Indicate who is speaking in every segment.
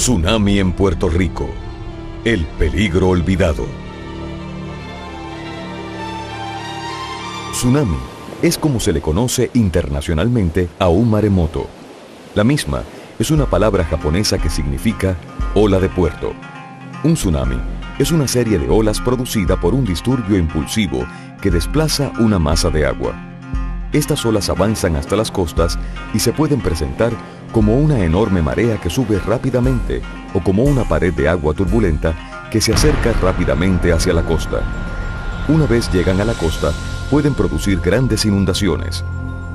Speaker 1: Tsunami en Puerto Rico. El peligro olvidado. Tsunami es como se le conoce internacionalmente a un maremoto. La misma es una palabra japonesa que significa ola de puerto. Un tsunami es una serie de olas producida por un disturbio impulsivo que desplaza una masa de agua. Estas olas avanzan hasta las costas y se pueden presentar como una enorme marea que sube rápidamente o como una pared de agua turbulenta que se acerca rápidamente hacia la costa. Una vez llegan a la costa, pueden producir grandes inundaciones.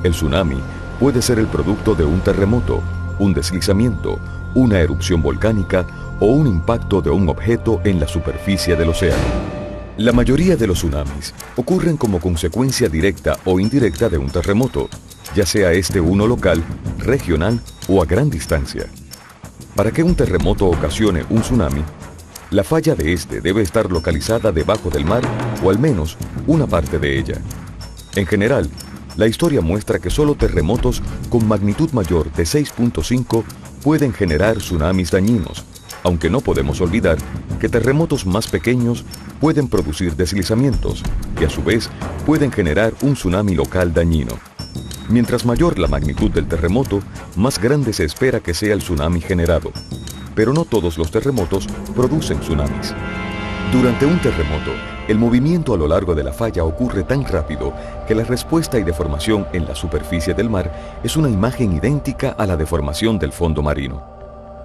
Speaker 1: El tsunami puede ser el producto de un terremoto, un deslizamiento, una erupción volcánica o un impacto de un objeto en la superficie del océano. La mayoría de los tsunamis ocurren como consecuencia directa o indirecta de un terremoto, ya sea este uno local, regional o a gran distancia. Para que un terremoto ocasione un tsunami, la falla de este debe estar localizada debajo del mar o al menos una parte de ella. En general, la historia muestra que solo terremotos con magnitud mayor de 6.5 pueden generar tsunamis dañinos, aunque no podemos olvidar que terremotos más pequeños pueden producir deslizamientos, que a su vez pueden generar un tsunami local dañino. Mientras mayor la magnitud del terremoto, más grande se espera que sea el tsunami generado. Pero no todos los terremotos producen tsunamis. Durante un terremoto, el movimiento a lo largo de la falla ocurre tan rápido que la respuesta y deformación en la superficie del mar es una imagen idéntica a la deformación del fondo marino.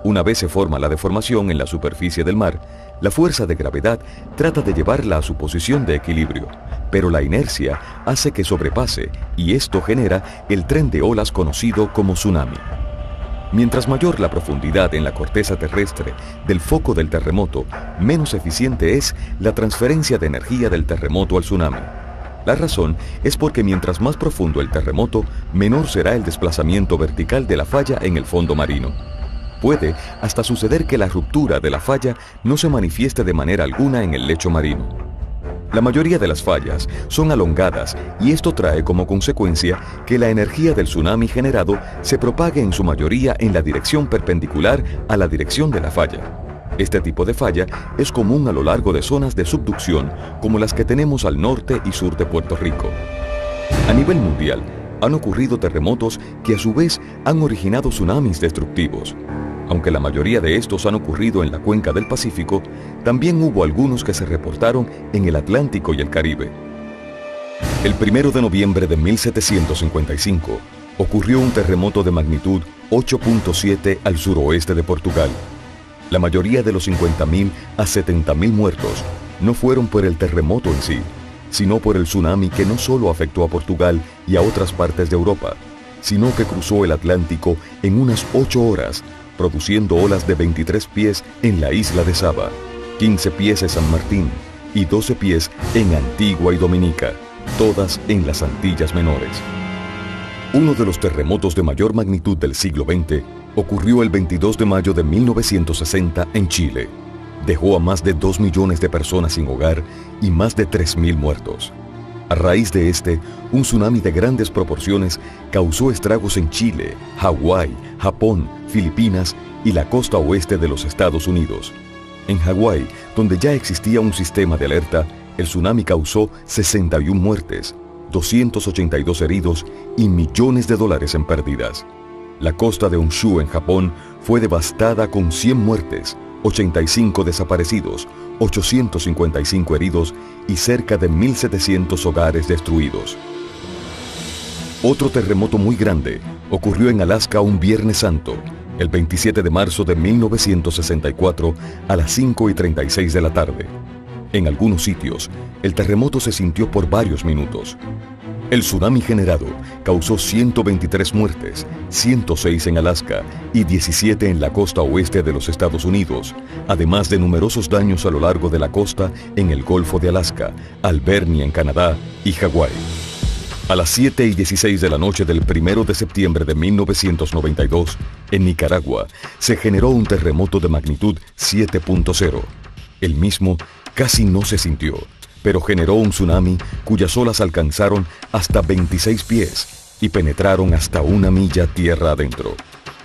Speaker 1: Una vez se forma la deformación en la superficie del mar, la fuerza de gravedad trata de llevarla a su posición de equilibrio, pero la inercia hace que sobrepase y esto genera el tren de olas conocido como tsunami. Mientras mayor la profundidad en la corteza terrestre del foco del terremoto, menos eficiente es la transferencia de energía del terremoto al tsunami. La razón es porque mientras más profundo el terremoto, menor será el desplazamiento vertical de la falla en el fondo marino. Puede hasta suceder que la ruptura de la falla no se manifieste de manera alguna en el lecho marino. La mayoría de las fallas son alongadas y esto trae como consecuencia que la energía del tsunami generado se propague en su mayoría en la dirección perpendicular a la dirección de la falla. Este tipo de falla es común a lo largo de zonas de subducción como las que tenemos al norte y sur de Puerto Rico. A nivel mundial, han ocurrido terremotos que a su vez han originado tsunamis destructivos. Aunque la mayoría de estos han ocurrido en la cuenca del Pacífico, también hubo algunos que se reportaron en el Atlántico y el Caribe. El 1 de noviembre de 1755 ocurrió un terremoto de magnitud 8.7 al suroeste de Portugal. La mayoría de los 50.000 a 70.000 muertos no fueron por el terremoto en sí, sino por el tsunami que no solo afectó a Portugal y a otras partes de Europa, sino que cruzó el Atlántico en unas 8 horas, produciendo olas de 23 pies en la isla de Saba, 15 pies en San Martín y 12 pies en Antigua y Dominica, todas en las Antillas Menores. Uno de los terremotos de mayor magnitud del siglo XX ocurrió el 22 de mayo de 1960 en Chile. Dejó a más de 2 millones de personas sin hogar y más de 3.000 muertos. A raíz de este, un tsunami de grandes proporciones causó estragos en Chile, Hawái, Japón, Filipinas y la costa oeste de los Estados Unidos. En Hawái, donde ya existía un sistema de alerta, el tsunami causó 61 muertes, 282 heridos y millones de dólares en pérdidas. La costa de Honshu en Japón fue devastada con 100 muertes, 85 desaparecidos, 855 heridos y cerca de 1.700 hogares destruidos. Otro terremoto muy grande ocurrió en Alaska un Viernes Santo, el 27 de marzo de 1964 a las 5:36 de la tarde. En algunos sitios, el terremoto se sintió por varios minutos. El tsunami generado causó 123 muertes, 106 en Alaska y 17 en la costa oeste de los Estados Unidos, además de numerosos daños a lo largo de la costa en el Golfo de Alaska, Albernia en Canadá y Hawái. A las 7:16 de la noche del 1 de septiembre de 1992, en Nicaragua, se generó un terremoto de magnitud 7.0. El mismo casi no se sintió, pero generó un tsunami cuyas olas alcanzaron hasta 26 pies y penetraron hasta 1 milla tierra adentro.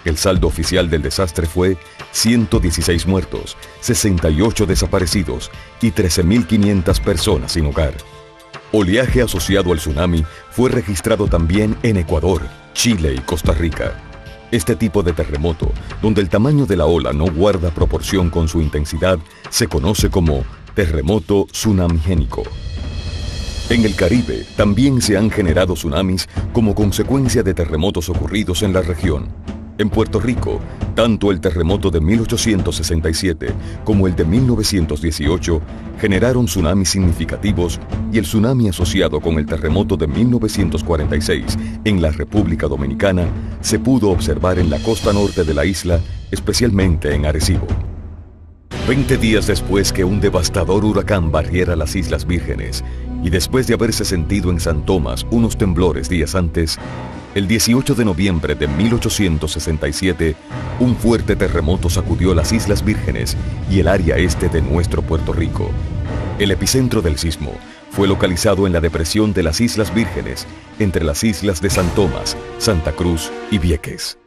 Speaker 1: El saldo oficial del desastre fue 116 muertos, 68 desaparecidos y 13.500 personas sin hogar. Oleaje asociado al tsunami fue registrado también en Ecuador, Chile y Costa Rica. Este tipo de terremoto, donde el tamaño de la ola no guarda proporción con su intensidad, se conoce como terremoto tsunamigénico. En el Caribe también se han generado tsunamis como consecuencia de terremotos ocurridos en la región. En Puerto Rico, tanto el terremoto de 1867 como el de 1918 generaron tsunamis significativos, y el tsunami asociado con el terremoto de 1946 en la República Dominicana se pudo observar en la costa norte de la isla, especialmente en Arecibo. 20 días después que un devastador huracán barriera las Islas Vírgenes, y después de haberse sentido en San Tomás unos temblores días antes, el 18 de noviembre de 1867, un fuerte terremoto sacudió las Islas Vírgenes y el área este de nuestro Puerto Rico. El epicentro del sismo fue localizado en la depresión de las Islas Vírgenes, entre las islas de San Tomás, Santa Cruz y Vieques.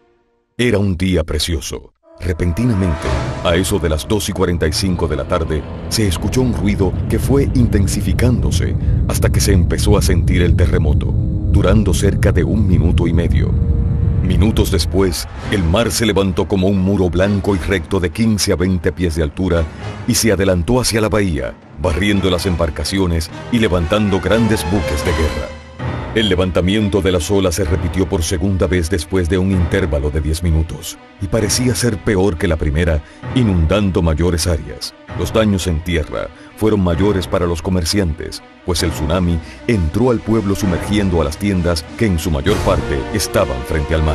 Speaker 1: Era un día precioso. Repentinamente, a eso de las 2:45 de la tarde, se escuchó un ruido que fue intensificándose hasta que se empezó a sentir el terremoto, durando cerca de 1 minuto y medio. Minutos después, el mar se levantó como un muro blanco y recto de 15 a 20 pies de altura y se adelantó hacia la bahía, barriendo las embarcaciones y levantando grandes buques de guerra. El levantamiento de las olas se repitió por segunda vez después de un intervalo de 10 minutos y parecía ser peor que la primera, inundando mayores áreas. Los daños en tierra fueron mayores para los comerciantes, pues el tsunami entró al pueblo sumergiendo a las tiendas que en su mayor parte estaban frente al mar.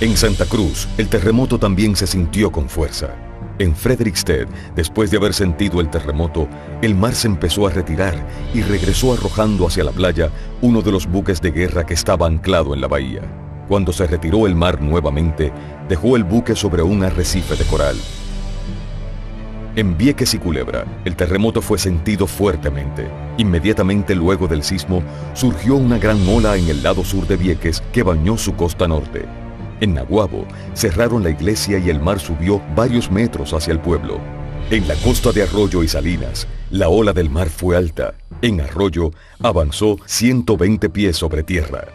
Speaker 1: En Santa Cruz, el terremoto también se sintió con fuerza. En Frederiksted, después de haber sentido el terremoto, el mar se empezó a retirar y regresó arrojando hacia la playa uno de los buques de guerra que estaba anclado en la bahía. Cuando se retiró el mar nuevamente, dejó el buque sobre un arrecife de coral. En Vieques y Culebra, el terremoto fue sentido fuertemente. Inmediatamente luego del sismo, surgió una gran ola en el lado sur de Vieques que bañó su costa norte. En Naguabo, cerraron la iglesia y el mar subió varios metros hacia el pueblo. En la costa de Arroyo y Salinas, la ola del mar fue alta. En Arroyo, avanzó 120 pies sobre tierra.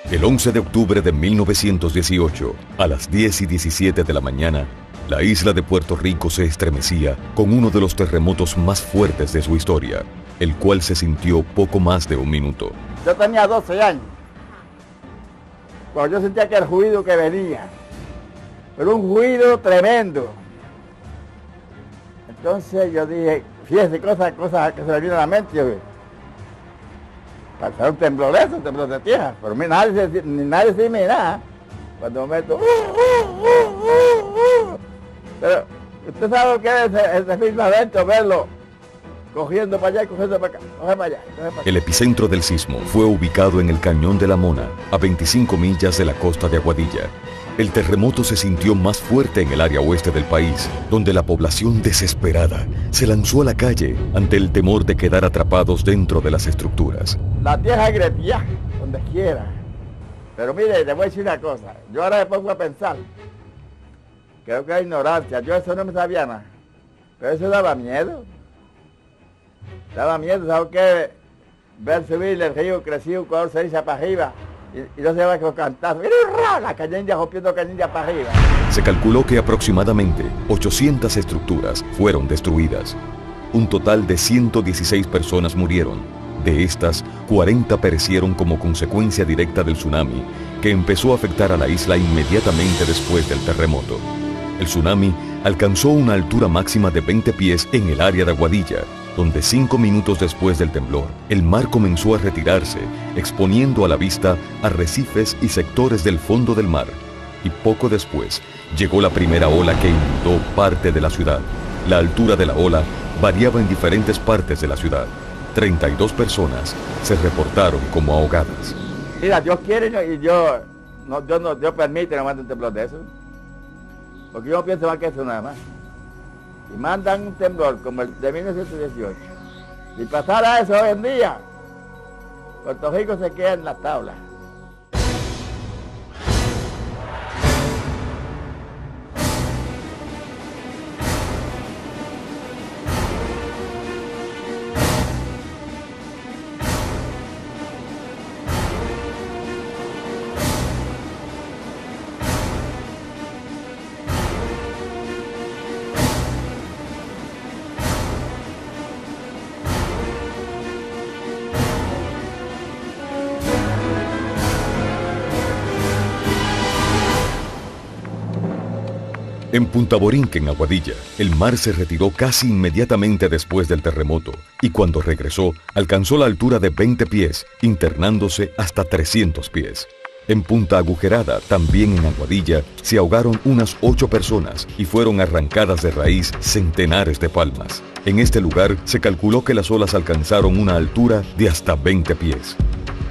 Speaker 1: El 11 de octubre de 1918, a las 10:17 de la mañana, la isla de Puerto Rico se estremecía con uno de los terremotos más fuertes de su historia, el cual se sintió poco más de 1 minuto.
Speaker 2: Yo tenía 12 años. Cuando yo sentía que el ruido que venía, pero un ruido tremendo. Entonces yo dije, fíjese, cosas que se me vino a la mente, yo dije, para hacer un temblor de tierra, pero nadie se me nada. Cuando me meto, pero usted sabe lo que es ese filme adentro, verlo cogiendo para allá y cogiendo para acá, coger para allá, coger para acá.
Speaker 1: El epicentro del sismo fue ubicado en el Cañón de la Mona, a 25 millas de la costa de Aguadilla. El terremoto se sintió más fuerte en el área oeste del país, donde la población desesperada se lanzó a la calle ante el temor de quedar atrapados dentro de las estructuras.
Speaker 2: La tierra gretia, donde quiera. Pero mire, le voy a decir una cosa, yo ahora me pongo a pensar, creo que hay ignorancia, yo eso no me sabía nada, pero eso daba miedo. Daba miedo, ¿sabes qué? Ver subir el río crecido, un color se dice para arriba y no se va a cantar. La cañilla rompiendo cañilla para arriba.
Speaker 1: Se calculó que aproximadamente 800 estructuras fueron destruidas. Un total de 116 personas murieron. De estas, 40 perecieron como consecuencia directa del tsunami, que empezó a afectar a la isla inmediatamente después del terremoto. El tsunami alcanzó una altura máxima de 20 pies en el área de Aguadilla, donde 5 minutos después del temblor, el mar comenzó a retirarse, exponiendo a la vista arrecifes y sectores del fondo del mar. Y poco después, llegó la primera ola que inundó parte de la ciudad. La altura de la ola variaba en diferentes partes de la ciudad. 32 personas se reportaron como ahogadas.
Speaker 2: Mira, Dios quiere y Dios permite no mande un temblor de eso. Porque yo no pienso más que eso nada más. Y mandan un temblor como el de 1918. Si pasara eso hoy en día, Puerto Rico se queda en la tabla.
Speaker 1: En Punta Borinquen, Aguadilla, el mar se retiró casi inmediatamente después del terremoto y cuando regresó alcanzó la altura de 20 pies, internándose hasta 300 pies. En Punta Agujerada, también en Aguadilla, se ahogaron unas 8 personas y fueron arrancadas de raíz centenares de palmas. En este lugar se calculó que las olas alcanzaron una altura de hasta 20 pies.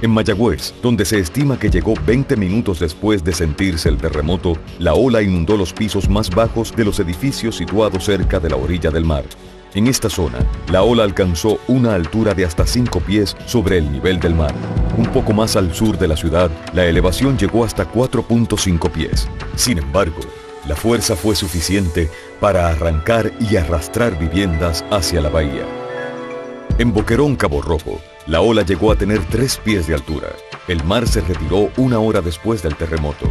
Speaker 1: En Mayagüez, donde se estima que llegó 20 minutos después de sentirse el terremoto, la ola inundó los pisos más bajos de los edificios situados cerca de la orilla del mar. En esta zona, la ola alcanzó una altura de hasta 5 pies sobre el nivel del mar. Un poco más al sur de la ciudad, la elevación llegó hasta 4.5 pies. Sin embargo, la fuerza fue suficiente para arrancar y arrastrar viviendas hacia la bahía. En Boquerón, Cabo Rojo, la ola llegó a tener 3 pies de altura. El mar se retiró una hora después del terremoto.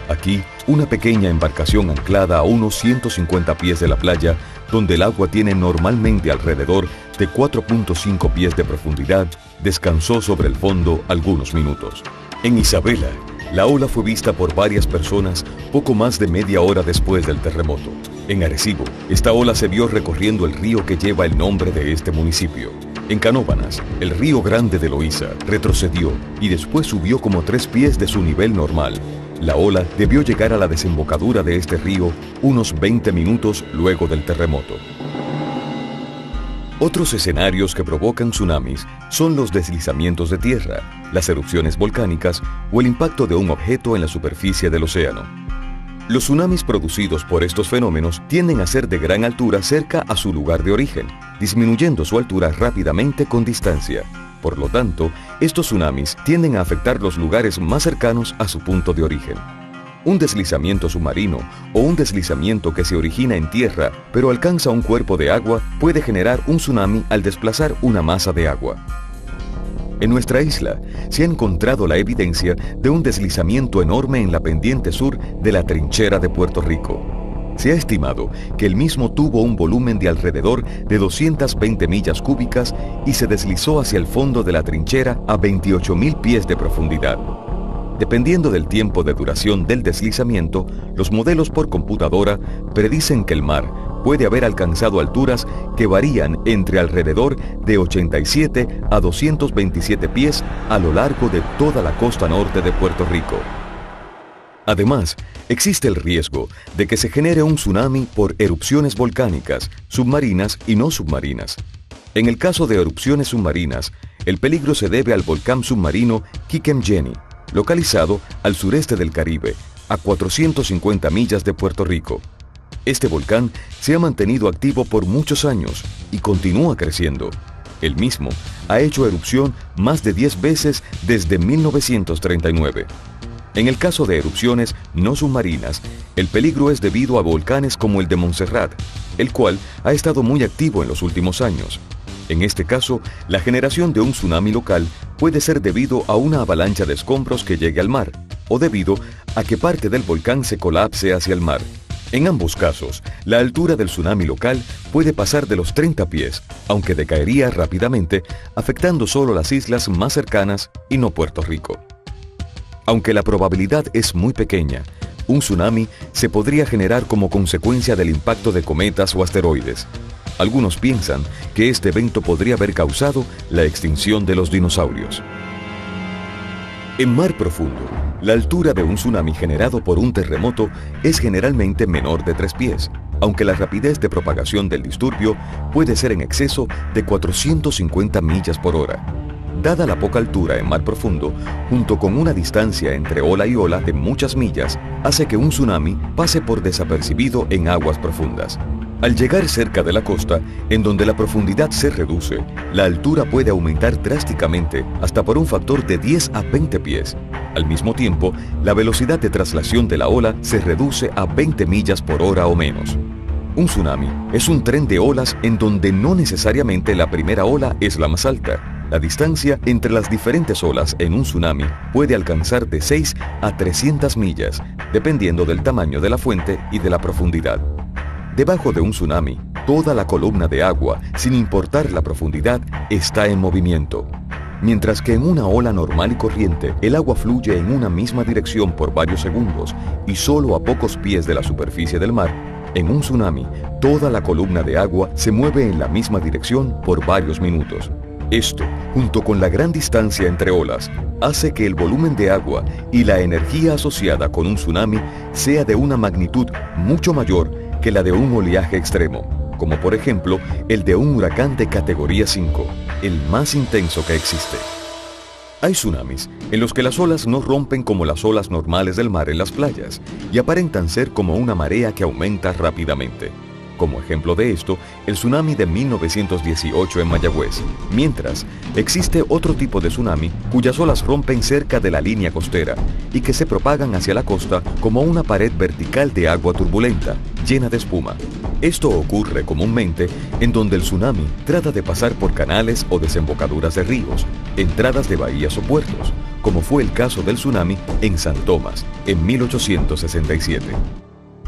Speaker 1: Aquí, una pequeña embarcación anclada a unos 150 pies de la playa, donde el agua tiene normalmente alrededor de 4.5 pies de profundidad, descansó sobre el fondo algunos minutos. En Isabela, la ola fue vista por varias personas poco más de media hora después del terremoto. En Arecibo, esta ola se vio recorriendo el río que lleva el nombre de este municipio. En Canóvanas, el río Grande de Loíza retrocedió y después subió como 3 pies de su nivel normal. La ola debió llegar a la desembocadura de este río unos 20 minutos luego del terremoto. Otros escenarios que provocan tsunamis son los deslizamientos de tierra, las erupciones volcánicas o el impacto de un objeto en la superficie del océano. Los tsunamis producidos por estos fenómenos tienden a ser de gran altura cerca a su lugar de origen, disminuyendo su altura rápidamente con distancia. Por lo tanto, estos tsunamis tienden a afectar los lugares más cercanos a su punto de origen. Un deslizamiento submarino o un deslizamiento que se origina en tierra pero alcanza un cuerpo de agua puede generar un tsunami al desplazar una masa de agua. En nuestra isla se ha encontrado la evidencia de un deslizamiento enorme en la pendiente sur de la trinchera de Puerto Rico. Se ha estimado que el mismo tuvo un volumen de alrededor de 220 millas cúbicas y se deslizó hacia el fondo de la trinchera a 28.000 pies de profundidad. Dependiendo del tiempo de duración del deslizamiento, los modelos por computadora predicen que el mar puede haber alcanzado alturas que varían entre alrededor de 87 a 227 pies a lo largo de toda la costa norte de Puerto Rico. Además, existe el riesgo de que se genere un tsunami por erupciones volcánicas, submarinas y no submarinas. En el caso de erupciones submarinas, el peligro se debe al volcán submarino Quiquemgeni, localizado al sureste del Caribe, a 450 millas de Puerto Rico. Este volcán se ha mantenido activo por muchos años y continúa creciendo. El mismo ha hecho erupción más de 10 veces desde 1939. En el caso de erupciones no submarinas, el peligro es debido a volcanes como el de Montserrat, el cual ha estado muy activo en los últimos años. En este caso, la generación de un tsunami local puede ser debido a una avalancha de escombros que llegue al mar, o debido a que parte del volcán se colapse hacia el mar. En ambos casos, la altura del tsunami local puede pasar de los 30 pies, aunque decaería rápidamente, afectando solo las islas más cercanas y no Puerto Rico. Aunque la probabilidad es muy pequeña, un tsunami se podría generar como consecuencia del impacto de cometas o asteroides. Algunos piensan que este evento podría haber causado la extinción de los dinosaurios. En mar profundo, la altura de un tsunami generado por un terremoto es generalmente menor de 3 pies, aunque la rapidez de propagación del disturbio puede ser en exceso de 450 millas por hora. Dada la poca altura en mar profundo, junto con una distancia entre ola y ola de muchas millas, hace que un tsunami pase por desapercibido en aguas profundas. Al llegar cerca de la costa, en donde la profundidad se reduce, la altura puede aumentar drásticamente hasta por un factor de 10 a 20 pies. Al mismo tiempo, la velocidad de traslación de la ola se reduce a 20 millas por hora o menos. Un tsunami es un tren de olas en donde no necesariamente la primera ola es la más alta. La distancia entre las diferentes olas en un tsunami puede alcanzar de 6 a 300 millas, dependiendo del tamaño de la fuente y de la profundidad. Debajo de un tsunami, toda la columna de agua, sin importar la profundidad, está en movimiento. Mientras que en una ola normal y corriente, el agua fluye en una misma dirección por varios segundos y solo a pocos pies de la superficie del mar, En un tsunami, toda la columna de agua se mueve en la misma dirección por varios minutos. Esto, junto con la gran distancia entre olas, hace que el volumen de agua y la energía asociada con un tsunami sea de una magnitud mucho mayor que la de un oleaje extremo, como por ejemplo el de un huracán de categoría 5, el más intenso que existe. Hay tsunamis en los que las olas no rompen como las olas normales del mar en las playas y aparentan ser como una marea que aumenta rápidamente. Como ejemplo de esto, el tsunami de 1918 en Mayagüez. Mientras, existe otro tipo de tsunami cuyas olas rompen cerca de la línea costera y que se propagan hacia la costa como una pared vertical de agua turbulenta, llena de espuma. Esto ocurre comúnmente en donde el tsunami trata de pasar por canales o desembocaduras de ríos, entradas de bahías o puertos, como fue el caso del tsunami en San Tomás en 1867.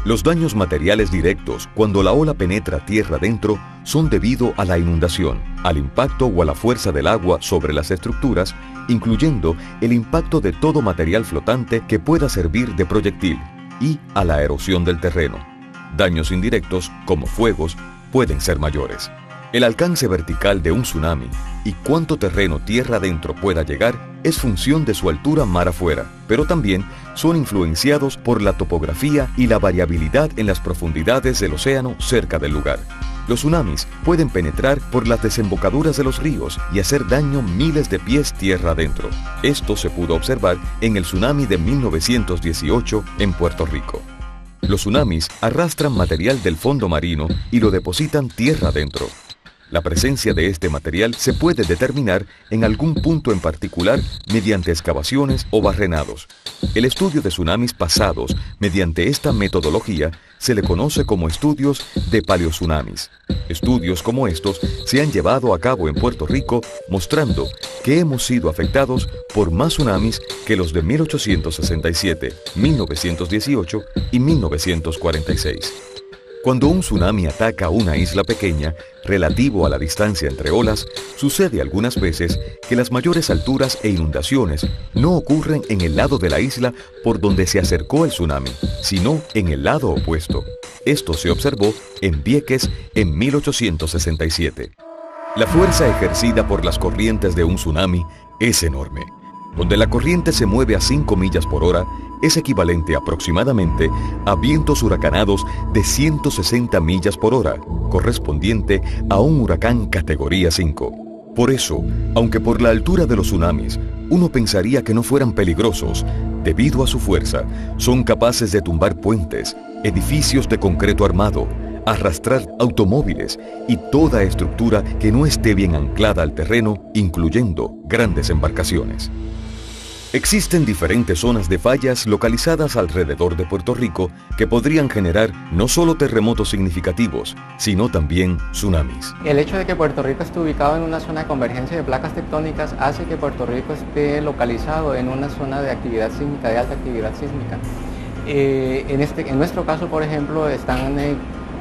Speaker 1: Los daños materiales directos cuando la ola penetra tierra adentro son debido a la inundación, al impacto o a la fuerza del agua sobre las estructuras, incluyendo el impacto de todo material flotante que pueda servir de proyectil, y a la erosión del terreno. Daños indirectos, como fuegos, pueden ser mayores. El alcance vertical de un tsunami y cuánto terreno tierra adentro pueda llegar es función de su altura mar afuera, pero también son influenciados por la topografía y la variabilidad en las profundidades del océano cerca del lugar. Los tsunamis pueden penetrar por las desembocaduras de los ríos y hacer daño miles de pies tierra adentro. Esto se pudo observar en el tsunami de 1918 en Puerto Rico. Los tsunamis arrastran material del fondo marino y lo depositan tierra adentro. La presencia de este material se puede determinar en algún punto en particular mediante excavaciones o barrenados. El estudio de tsunamis pasados mediante esta metodología se le conoce como estudios de paleotsunamis. Estudios como estos se han llevado a cabo en Puerto Rico mostrando que hemos sido afectados por más tsunamis que los de 1867, 1918 y 1946. Cuando un tsunami ataca una isla pequeña, relativo a la distancia entre olas, sucede algunas veces que las mayores alturas e inundaciones no ocurren en el lado de la isla por donde se acercó el tsunami, sino en el lado opuesto. Esto se observó en Vieques en 1867. La fuerza ejercida por las corrientes de un tsunami es enorme. Donde la corriente se mueve a 5 millas por hora, es equivalente aproximadamente a vientos huracanados de 160 millas por hora, correspondiente a un huracán categoría 5. Por eso, aunque por la altura de los tsunamis, uno pensaría que no fueran peligrosos, debido a su fuerza, son capaces de tumbar puentes, edificios de concreto armado, arrastrar automóviles y toda estructura que no esté bien anclada al terreno, incluyendo grandes embarcaciones. Existen diferentes zonas de fallas localizadas alrededor de Puerto Rico que podrían generar no solo terremotos significativos, sino también tsunamis.
Speaker 3: El hecho de que Puerto Rico esté ubicado en una zona de convergencia de placas tectónicas hace que Puerto Rico esté localizado en una zona de actividad sísmica, de alta actividad sísmica. En nuestro caso, por ejemplo, están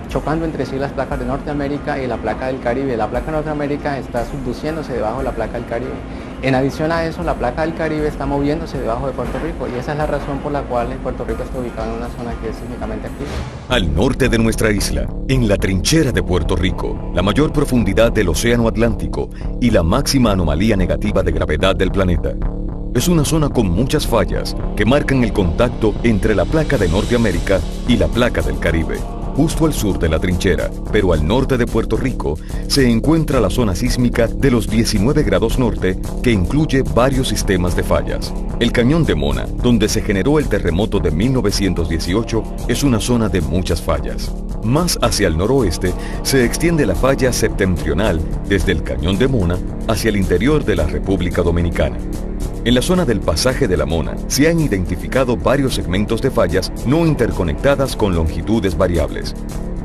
Speaker 3: chocando entre sí las placas de Norteamérica y la placa del Caribe. La placa de Norteamérica está subduciéndose debajo de la placa del Caribe. En adición a eso, la placa del Caribe está moviéndose debajo de Puerto Rico y esa es la razón por la cual Puerto Rico está ubicado en una zona que es sísmicamente activa.
Speaker 1: Al norte de nuestra isla, en la trinchera de Puerto Rico, la mayor profundidad del océano Atlántico y la máxima anomalía negativa de gravedad del planeta. Es una zona con muchas fallas que marcan el contacto entre la placa de Norteamérica y la placa del Caribe. Justo al sur de la trinchera, pero al norte de Puerto Rico, se encuentra la zona sísmica de los 19 grados norte, que incluye varios sistemas de fallas. El Cañón de Mona, donde se generó el terremoto de 1918, es una zona de muchas fallas. Más hacia el noroeste, se extiende la falla septentrional desde el Cañón de Mona hacia el interior de la República Dominicana. En la zona del pasaje de la Mona se han identificado varios segmentos de fallas no interconectadas con longitudes variables.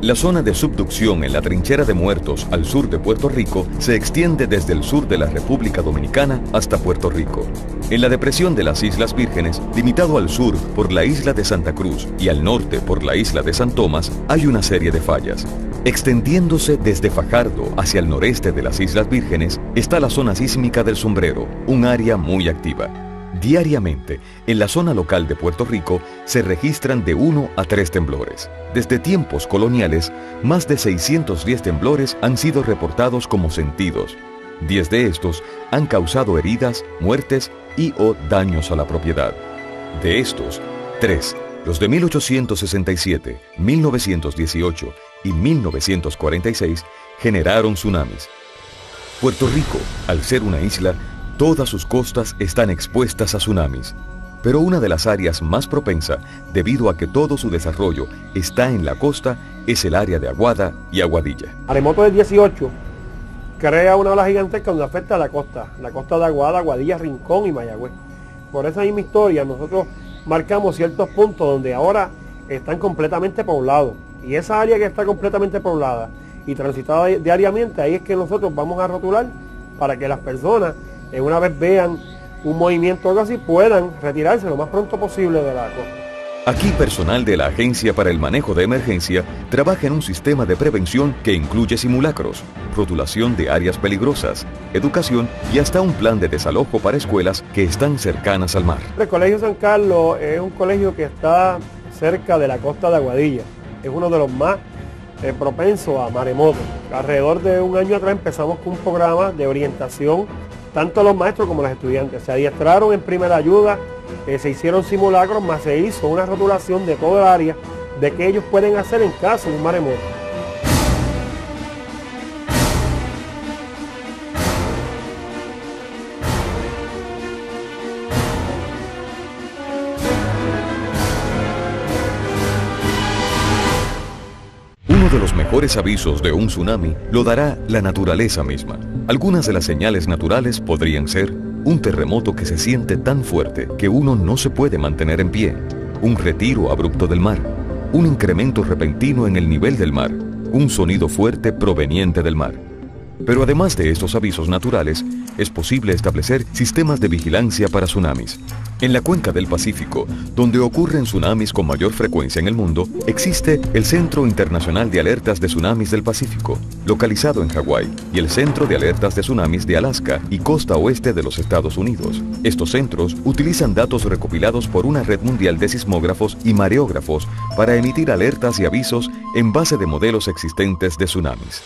Speaker 1: La zona de subducción en la trinchera de Muertos al sur de Puerto Rico se extiende desde el sur de la República Dominicana hasta Puerto Rico. En la depresión de las Islas Vírgenes, limitado al sur por la isla de Santa Cruz y al norte por la isla de San Tomás, hay una serie de fallas. Extendiéndose desde Fajardo hacia el noreste de las Islas Vírgenes está la zona sísmica del Sombrero, un área muy activa. Diariamente, en la zona local de Puerto Rico, se registran de 1 a 3 temblores. Desde tiempos coloniales, más de 610 temblores han sido reportados como sentidos. 10 de estos han causado heridas, muertes y o daños a la propiedad. De estos, 3, los de 1867, 1918 y 1946, generaron tsunamis. Puerto Rico, al ser una isla, todas sus costas están expuestas a tsunamis, pero una de las áreas más propensa, debido a que todo su desarrollo está en la costa, es el área de Aguada y Aguadilla.
Speaker 4: Maremoto del 18 crea una ola gigantesca donde afecta a la costa de Aguada, Aguadilla, Rincón y Mayagüez. Por esa misma historia nosotros marcamos ciertos puntos donde ahora están completamente poblados, y esa área que está completamente poblada y transitada diariamente, ahí es que nosotros vamos a rotular para que las personas, una vez vean un movimiento o algo así, puedan retirarse lo más pronto posible de la costa.
Speaker 1: Aquí personal de la Agencia para el Manejo de Emergencia trabaja en un sistema de prevención que incluye simulacros, rotulación de áreas peligrosas, educación y hasta un plan de desalojo para escuelas que están cercanas al mar.
Speaker 4: El Colegio San Carlos es un colegio que está cerca de la costa de Aguadilla. Es uno de los más propensos a maremotos. Alrededor de un año atrás empezamos con un programa de orientación, tanto los maestros como los estudiantes. Se adiestraron en primera ayuda, se hicieron simulacros, más se hizo una rotulación de toda el área de qué ellos pueden hacer en caso de un maremoto.
Speaker 1: Uno de los mejores avisos de un tsunami lo dará la naturaleza misma. Algunas de las señales naturales podrían ser un terremoto que se siente tan fuerte que uno no se puede mantener en pie, un retiro abrupto del mar, un incremento repentino en el nivel del mar, un sonido fuerte proveniente del mar. Pero además de estos avisos naturales, es posible establecer sistemas de vigilancia para tsunamis. En la cuenca del Pacífico, donde ocurren tsunamis con mayor frecuencia en el mundo, existe el Centro Internacional de Alertas de Tsunamis del Pacífico, localizado en Hawái, y el Centro de Alertas de Tsunamis de Alaska y costa oeste de los Estados Unidos. Estos centros utilizan datos recopilados por una red mundial de sismógrafos y mareógrafos para emitir alertas y avisos en base de modelos existentes de tsunamis.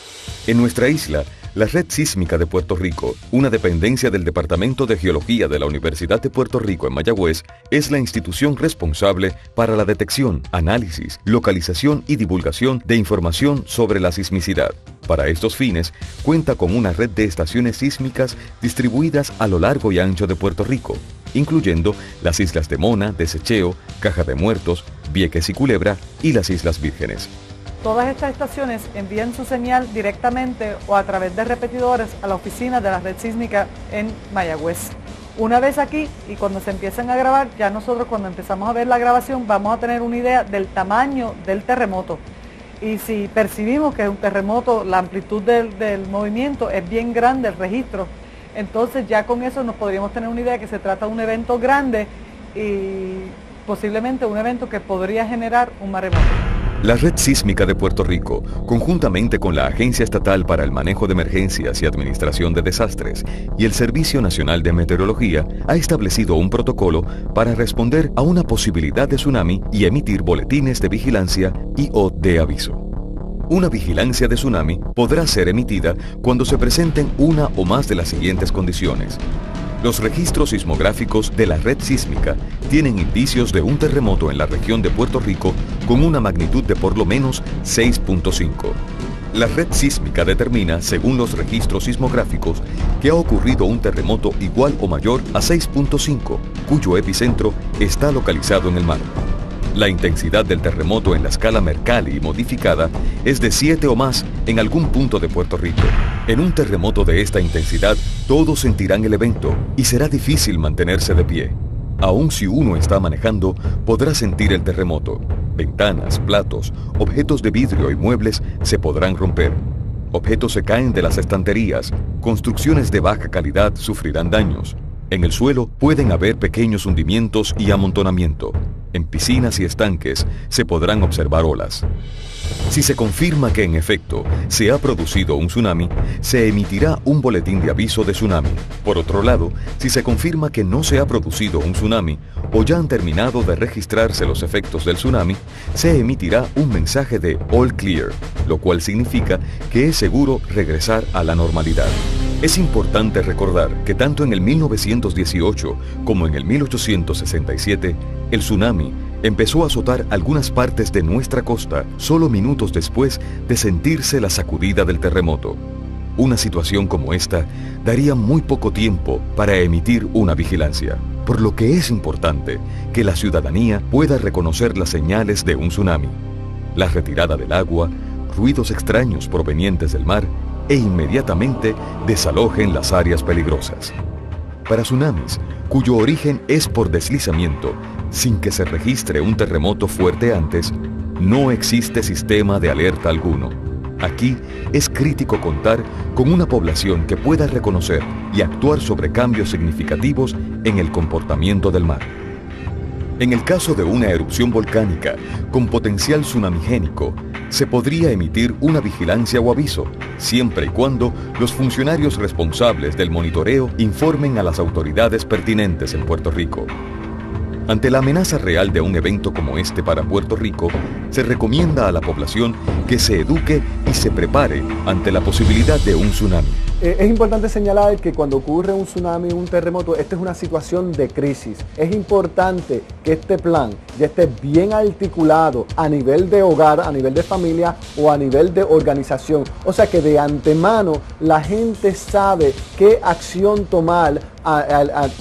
Speaker 1: En nuestra isla, la Red Sísmica de Puerto Rico, una dependencia del Departamento de Geología de la Universidad de Puerto Rico en Mayagüez, es la institución responsable para la detección, análisis, localización y divulgación de información sobre la sismicidad. Para estos fines, cuenta con una red de estaciones sísmicas distribuidas a lo largo y ancho de Puerto Rico, incluyendo las islas de Mona, Desecheo, Caja de Muertos, Vieques y Culebra y las Islas Vírgenes.
Speaker 5: Todas estas estaciones envían su señal directamente o a través de repetidores a la oficina de la red sísmica en Mayagüez. Una vez aquí y cuando se empiezan a grabar, ya nosotros cuando empezamos a ver la grabación vamos a tener una idea del tamaño del terremoto. Y si percibimos que es un terremoto, la amplitud del movimiento es bien grande, el registro, entonces ya con eso nos podríamos tener una idea de que se trata de un evento grande y posiblemente un evento que podría generar un maremoto.
Speaker 1: La Red Sísmica de Puerto Rico, conjuntamente con la Agencia Estatal para el Manejo de Emergencias y Administración de Desastres y el Servicio Nacional de Meteorología, ha establecido un protocolo para responder a una posibilidad de tsunami y emitir boletines de vigilancia y o de aviso. Una vigilancia de tsunami podrá ser emitida cuando se presenten una o más de las siguientes condiciones. Los registros sismográficos de la red sísmica tienen indicios de un terremoto en la región de Puerto Rico con una magnitud de por lo menos 6.5. La red sísmica determina, según los registros sismográficos, que ha ocurrido un terremoto igual o mayor a 6.5, cuyo epicentro está localizado en el mar. La intensidad del terremoto en la escala Mercalli modificada es de 7 o más en algún punto de Puerto Rico. En un terremoto de esta intensidad, todos sentirán el evento y será difícil mantenerse de pie. Aun si uno está manejando, podrá sentir el terremoto. Ventanas, platos, objetos de vidrio y muebles se podrán romper. Objetos se caen de las estanterías. Construcciones de baja calidad sufrirán daños. En el suelo pueden haber pequeños hundimientos y amontonamiento. En piscinas y estanques se podrán observar olas. Si se confirma que en efecto se ha producido un tsunami, se emitirá un boletín de aviso de tsunami. Por otro lado, si se confirma que no se ha producido un tsunami o ya han terminado de registrarse los efectos del tsunami, se emitirá un mensaje de All Clear, lo cual significa que es seguro regresar a la normalidad. Es importante recordar que tanto en el 1918 como en el 1867, el tsunami empezó a azotar algunas partes de nuestra costa solo minutos después de sentirse la sacudida del terremoto. Una situación como esta daría muy poco tiempo para emitir una vigilancia, por lo que es importante que la ciudadanía pueda reconocer las señales de un tsunami, la retirada del agua, ruidos extraños provenientes del mar e inmediatamente desalojen las áreas peligrosas. Para tsunamis, cuyo origen es por deslizamiento, sin que se registre un terremoto fuerte antes, no existe sistema de alerta alguno. Aquí es crítico contar con una población que pueda reconocer y actuar sobre cambios significativos en el comportamiento del mar. En el caso de una erupción volcánica con potencial tsunamigénico, se podría emitir una vigilancia o aviso, siempre y cuando los funcionarios responsables del monitoreo informen a las autoridades pertinentes en Puerto Rico. Ante la amenaza real de un evento como este para Puerto Rico, se recomienda a la población que se eduque y se prepare ante la posibilidad de un tsunami.
Speaker 6: Es importante señalar que cuando ocurre un tsunami, un terremoto, esta es una situación de crisis. Es importante que este plan ya esté bien articulado a nivel de hogar, a nivel de familia o a nivel de organización. O sea que de antemano la gente sabe qué acción tomar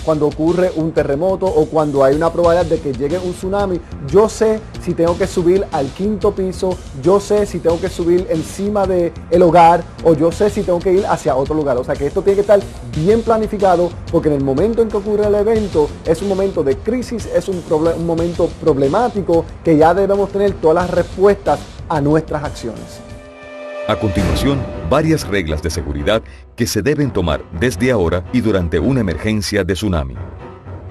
Speaker 6: cuando ocurre un terremoto o cuando hay una probabilidad de que llegue un tsunami. Yo sé si tengo que subir al 5º piso, yo sé si tengo que subir encima del hogar o yo sé si tengo que ir hacia otro lugar. O sea que esto tiene que estar bien planificado porque en el momento en que ocurre el evento es un momento de crisis, es un momento problemático que ya debemos tener todas las respuestas a nuestras acciones.
Speaker 1: A continuación, varias reglas de seguridad que se deben tomar desde ahora y durante una emergencia de tsunami.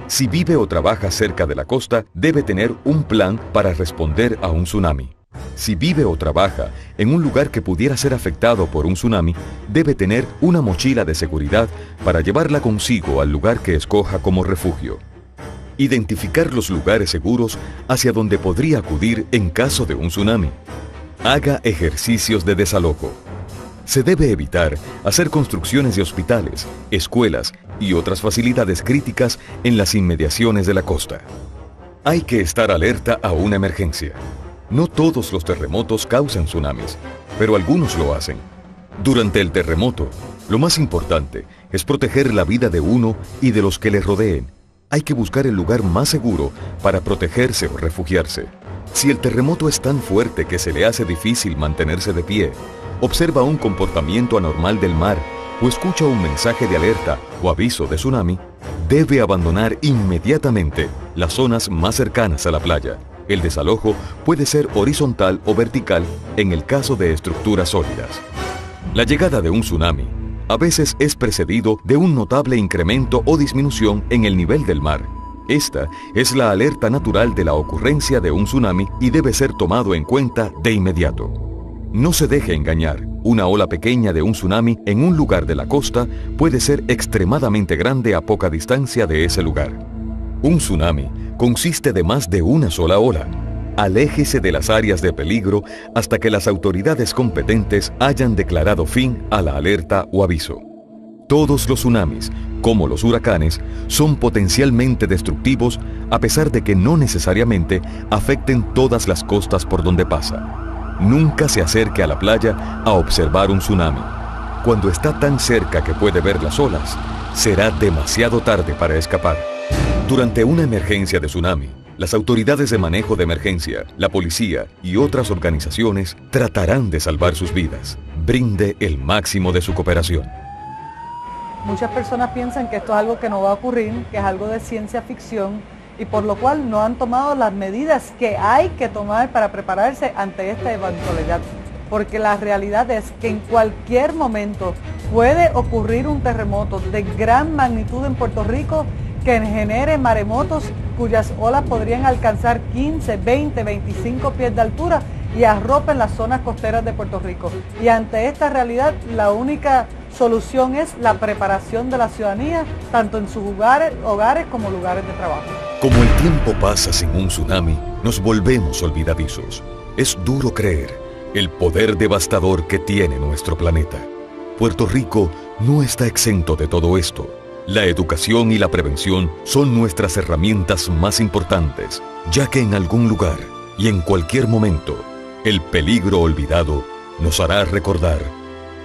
Speaker 1: Si vive o trabaja cerca de la costa, debe tener un plan para responder a un tsunami. Si vive o trabaja en un lugar que pudiera ser afectado por un tsunami, debe tener una mochila de seguridad para llevarla consigo al lugar que escoja como refugio. Identificar los lugares seguros hacia donde podría acudir en caso de un tsunami. Haga ejercicios de desalojo. Se debe evitar hacer construcciones de hospitales, escuelas y otras facilidades críticas en las inmediaciones de la costa. Hay que estar alerta a una emergencia. No todos los terremotos causan tsunamis, pero algunos lo hacen. Durante el terremoto, lo más importante es proteger la vida de uno y de los que le rodeen. Hay que buscar el lugar más seguro para protegerse o refugiarse. Si el terremoto es tan fuerte que se le hace difícil mantenerse de pie, observa un comportamiento anormal del mar o escucha un mensaje de alerta o aviso de tsunami, debe abandonar inmediatamente las zonas más cercanas a la playa. El desalojo puede ser horizontal o vertical en el caso de estructuras sólidas. La llegada de un tsunami a veces es precedido de un notable incremento o disminución en el nivel del mar. Esta es la alerta natural de la ocurrencia de un tsunami y debe ser tomado en cuenta de inmediato. No se deje engañar. Una ola pequeña de un tsunami en un lugar de la costa puede ser extremadamente grande a poca distancia de ese lugar. Un tsunami consiste de más de una sola ola. Aléjese de las áreas de peligro hasta que las autoridades competentes hayan declarado fin a la alerta o aviso. Todos los tsunamis, como los huracanes, son potencialmente destructivos a pesar de que no necesariamente afecten todas las costas por donde pasa. Nunca se acerque a la playa a observar un tsunami. Cuando está tan cerca que puede ver las olas, será demasiado tarde para escapar. Durante una emergencia de tsunami, las autoridades de manejo de emergencia, la policía y otras organizaciones tratarán de salvar sus vidas. Brinde el máximo de su cooperación.
Speaker 5: Muchas personas piensan que esto es algo que no va a ocurrir, que es algo de ciencia ficción y por lo cual no han tomado las medidas que hay que tomar para prepararse ante esta eventualidad. Porque la realidad es que en cualquier momento puede ocurrir un terremoto de gran magnitud en Puerto Rico que genere maremotos cuyas olas podrían alcanzar 15, 20, 25 pies de altura y arropen las zonas costeras de Puerto Rico. Y ante esta realidad, la única solución es la preparación de la ciudadanía, tanto en sus hogares como lugares de trabajo.
Speaker 1: Como el tiempo pasa sin un tsunami, nos volvemos olvidadizos. Es duro creer el poder devastador que tiene nuestro planeta. Puerto Rico no está exento de todo esto. La educación y la prevención son nuestras herramientas más importantes, ya que en algún lugar y en cualquier momento, el peligro olvidado nos hará recordar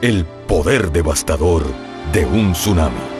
Speaker 1: el poder devastador de un tsunami.